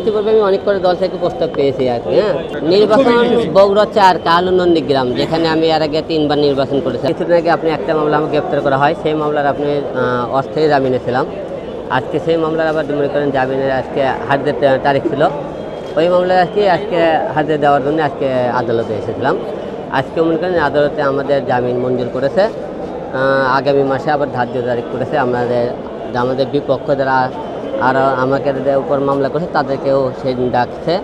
ইতিপূর্বে আমি অনেক করে দল থেকে প্রস্তাব পেয়েছি আর কি। হ্যাঁ, নির্বাচন বগুড়া 4 কালু নন্দীগ্রাম, যেখানে আমি এর আগে 3বার নির্বাচন করেছি। কিছুদিন আগে আপনি একটা মামলা আমাকে গ্রেপ্তার করা হয়, সেই মামলার আপনি অস্থায়ী জামিনে ছিলাম। আজকে সেই মামলার আবার মনে করেন জামিনের আজকে হাজির তারিখ ছিল, ওই মামলায় আজকে হাজির দেওয়ার জন্য আজকে আদালতে এসেছিলাম। আজকে মনে করেন আদালতে আমাদের জামিন মঞ্জুর করেছে, আগামী মাসে আবার ধার্য তারিখ করেছে। আমাদের বিপক্ষ যারা আর আমাকে উপর মামলা করেছে তাদেরকেও সেদিন ডাকছে।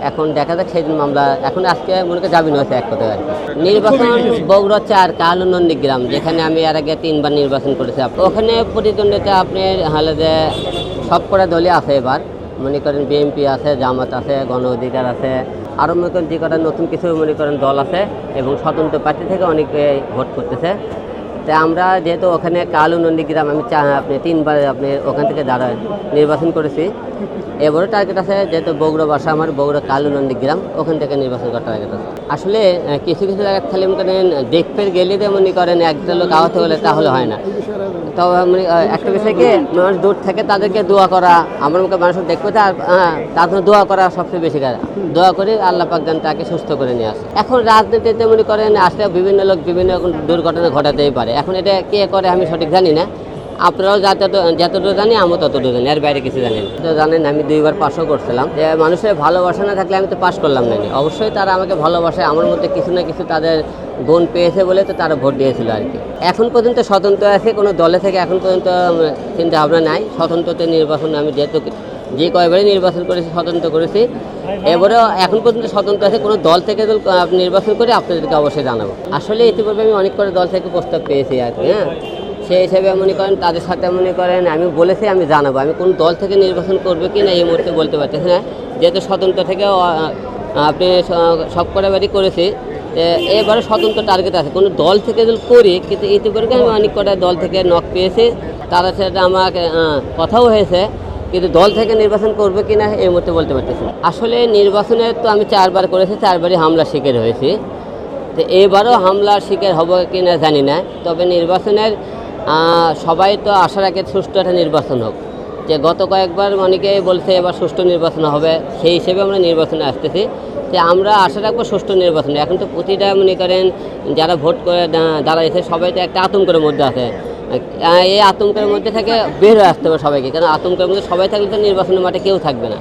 এখন দেখা যাক সেদিন মামলা, এখন আজকে মনে করেন জামিন হয়েছে এক কথায় আর কি। নির্বাচন বগুড়া 4 কালু নন্দীগ্রাম, যেখানে আমি এর আগে 3বার নির্বাচন করেছি। ওখানে প্রতিদ্বন্দ্বিতা আপনার হলে যে সব কটা দলই আছে। এবার মনে করেন বিএনপি আছে, জামাত আছে, গণ অধিকার আছে, আরও মনে করেন যে কটা নতুন কিছু মনে করেন দল আছে, এবং স্বতন্ত্র প্রার্থী থেকে অনেকে ভোট করতেছে। তো আমরা যেহেতু ওখানে কালু নন্দীগ্রাম আমি আপনি 3বার আপনি ওখান থেকে যারা নির্বাচন করেছি, এবারও টার্গেট আছে যেহেতু বগুড়া বাসা আমার, বগুড়া কালু নন্দীগ্রাম, ওখান থেকে নির্বাচন করার টার্গেট আছে। আসলে কিছু কিছু জায়গায় খালি মনে করেন দেখতে গেলে যে মনে করেন একটা লোক আহত হলে তাহলে হয় না। তো মানে একটা বিষয় কি, মানুষ দূর থেকে তাদেরকে দোয়া করা, আমার মুখে মানুষ দেখতে তার জন্য দোয়া করা সবচেয়ে বেশি কাজ। দোয়া করে আল্লাহ পাক যেন তাকে সুস্থ করে নিয়ে আসে। এখন রাজনীতিতে মনে করেন আসলে বিভিন্ন লোক বিভিন্ন দুর্ঘটনা ঘটাতেই পারে। এখন এটা কে করে আমি সঠিক জানি না, আপনারাও যতটুকু জানি আমি ততটুকু জানি, এর বাইরে কিছু জানি না। তো জানেন আমি 2বার পাসও করছিলাম। যে মানুষের ভালোবাসা না থাকলে আমি তো পাস করলাম না। অবশ্যই তারা আমাকে ভালোবাসে, আমার মধ্যে কিছু না কিছু তাদের গুণ পেয়েছে বলে তো তারা ভোট দিয়েছিল আর কি। এখন পর্যন্ত স্বতন্ত্র আছে, কোনো দলে থেকে এখন পর্যন্ত চিন্তা ভাবনা নাই। স্বতন্ত্রতে নির্বাচন আমি যেহেতু যে কয়বারই নির্বাচন করেছি স্বতন্ত্র করেছি, এবারেও এখন পর্যন্ত স্বতন্ত্র আছে। কোনো দল থেকে নির্বাচন করে আপনাদেরকে অবশ্যই জানাবো। আসলে ইতিপূর্বে আমি অনেক করে দল থেকে প্রস্তাব পেয়েছি আর কি। হ্যাঁ, সেই হিসেবে মনে করেন তাদের সাথে মনে করেন আমি বলেছি আমি জানাবো। আমি কোন দল থেকে নির্বাচন করবে কি না এই মুহূর্তে বলতে পারতেছি না, যেহেতু স্বতন্ত্র থেকে আপনি সব কটা বাড়ি করেছি। এবারে স্বতন্ত্র টার্গেট আছে, কোনো দল থেকে যদি করি, কিন্তু ইতিপূর্বে আমি অনেক কটা দল থেকে নক পেয়েছি, তারা সেটা আমাকে কথাও হয়েছে, কিন্তু দল থেকে নির্বাচন করবে কি না এই মুহূর্তে বলতে পারতেছি। আসলে নির্বাচনে তো আমি 4বার করেছি, 4বারই হামলার শিকার হয়েছি। তো এবারও হামলার শিকার হবো কি না জানি না, তবে নির্বাচনের সবাই তো আশা রাখে সুষ্ঠু একটা নির্বাচন হোক। যে গত কয়েকবার অনেকেই বলছে এবার সুষ্ঠু নির্বাচন হবে, সেই হিসেবে আমরা নির্বাচনে আসতেছি। যে আমরা আশা রাখবো সুষ্ঠু নির্বাচন। এখন তো প্রতিটা মনে করেন যারা ভোট করে দাঁড়াইছে সবাই তো একটা আতঙ্কের মধ্যে আছে। এই আতঙ্কের মধ্যে থেকে বের হয়ে আসতে হবে সবাইকে, কারণ আতঙ্কের মধ্যে সবাই থাকলে তো নির্বাচনের মাঠে কেউ থাকবে না।